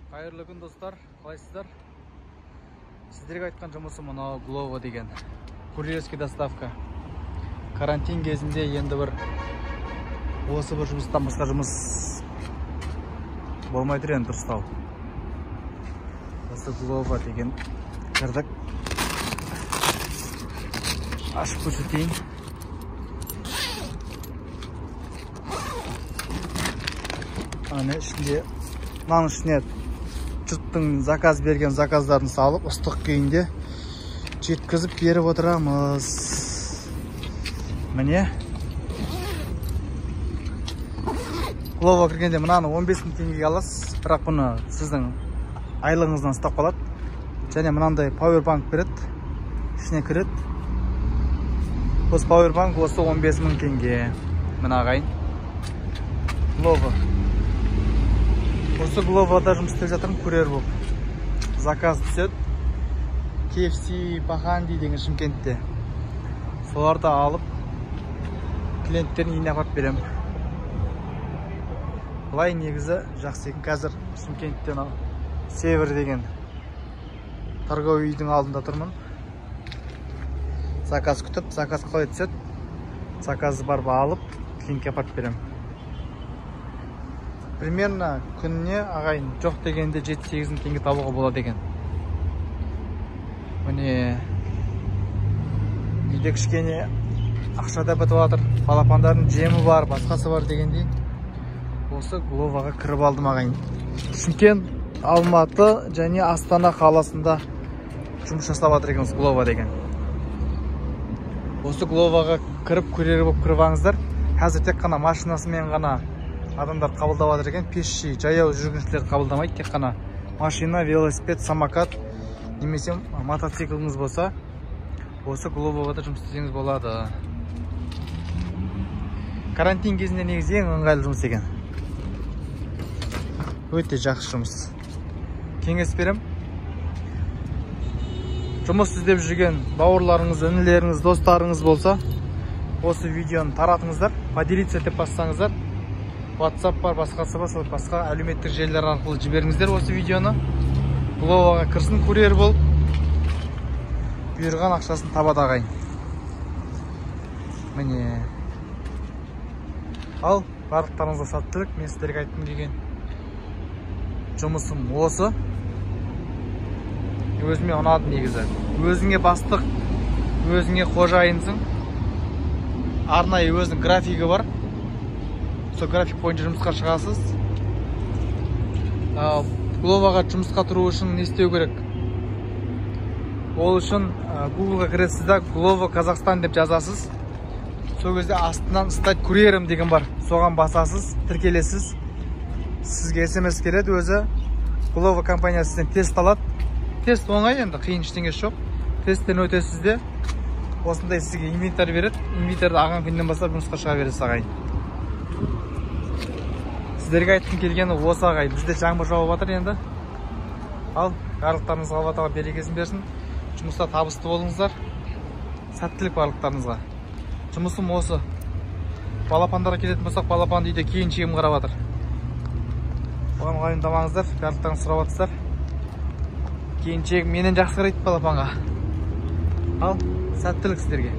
Қайырлы күн достар, қалайсыздар? Сіздерге айтқан жұмысым мынау Glovo деген курьерский доставка. Карантин кезінде енді осы бір жұмыстан басқа жұмыс болмайды енді дұрыстау. Осы Glovo деген кірдік. Ашып көрсетейін. Аны ішінде, мынаның ішіне жұрттың заказ берген заказдарын салып, ыстық күйінде жеткізіп беріп отырамыз. Міне. Glovo кіргенде мынаны 15.000 теңгеге аласыз, бірақ бұны сіздің айлығыңыздан ұстап қалады. Және мынандай Powerbank береді, ішіне кіреді. Осы Powerbank осы 15.000 теңге. Мына ағайын. Glovo. Осы Glovo'да жұмыс істеп жатырмын, курьер болып. Заказ түседі. KFC, Баханди деген Шымкентте. Соларды алып, клиенттерін үйіне апарып беремін. Бұлай негізі жақсы екен. Қазір Шымкенттен Север деген торговый үйдің алдында тұрмын. Заказ күтіп, заказ қалай түседі. Заказды барып алып, клиентке апарып беремін. Примерно күніне ағайын жоқ дегенде 7-8 теңге табуға болады екен. Міне үйде кішкене ақшада бітіп жатыр. Балапандардың жемі бар, басқасы бар дегендей. Осы Glovo'ға кіріп алдым ағайын. Шымкент, Алматы және Астана қаласында жұмыс жасап жатыр екен Glovo деген. Осы Glovo'ға кіріп, курьер болып кіріп алыңыздар. Қазір тек қана машинасымен ғана адамдар қабылдап жатыр екен. Пешші, жаяу жүргіншілер қабылдамайды. Тек қана машина, велосипед, самокат немесе мотоцикліңіз болса, осы Glovo'да жұмыс істесеңіз болады. Карантин кезінде негізі ең ыңғайлы жұмыс екен. Өте жақсы жұмыс. Кеңес берем. Жұмыс іздеп жүрген бауырларыңыз, інілеріңіз, достарыңыз болса, осы видеоны таратыңыздар, поделиться деп бассаңыздар. WhatsApp бар, басқасы бар, басқа әлеуметтік желілер арқылы жіберіңіздер осы видеоны. Glovo'ға кірсін, курьер болып, бұйырған ақшасын табады ағайын. Міне. Ал, барлықтарыңызға сәттілік. Мен сіздерге айттым деген жұмысым осы. Өзіме ұнады негізі. Өзіңе бастық, өзіңе қожайынсың. Арнайы өзінің графигі бар. Сол график бойынша жұмысқа шығасыз. Glovo'ға жұмысқа тұру үшін не істеу керек? Ол үшін Google'ға кіресіз да Glovo Қазақстан деп жазасыз. Сол кезде астынан стать курьерім деген бар. Соған басасыз, тіркелесіз. Сізге SMS келеді өзі. Glovo компаниясы сізден тест алады. Тест оңай енді, қиын ештеңе жоқ. Тесттен өтесіз де осындай сізге инвентарь береді. Инвентарды алған күннен бастап жұмысқа шыға бересіз ағайын. Сіздерге айтқым келгені осы ағайын. Бізде жаңбыр жауып жатыр енді. Ал, барлықтарыңызға Алла тағала берекесін берсін. Жұмыста табысты болыңыздар. Сәттілік барлықтарыңызға. Жұмысым осы. Балапандарға келетін болсақ, балапанды үйде келіншегім қарап жатыр. Оған уайымдамаңыздар, барлықтарыңыз сұрап жатсыздар. Келіншегім менен жақсы қарайды балапанға. Ал, сәттілік сіздерге.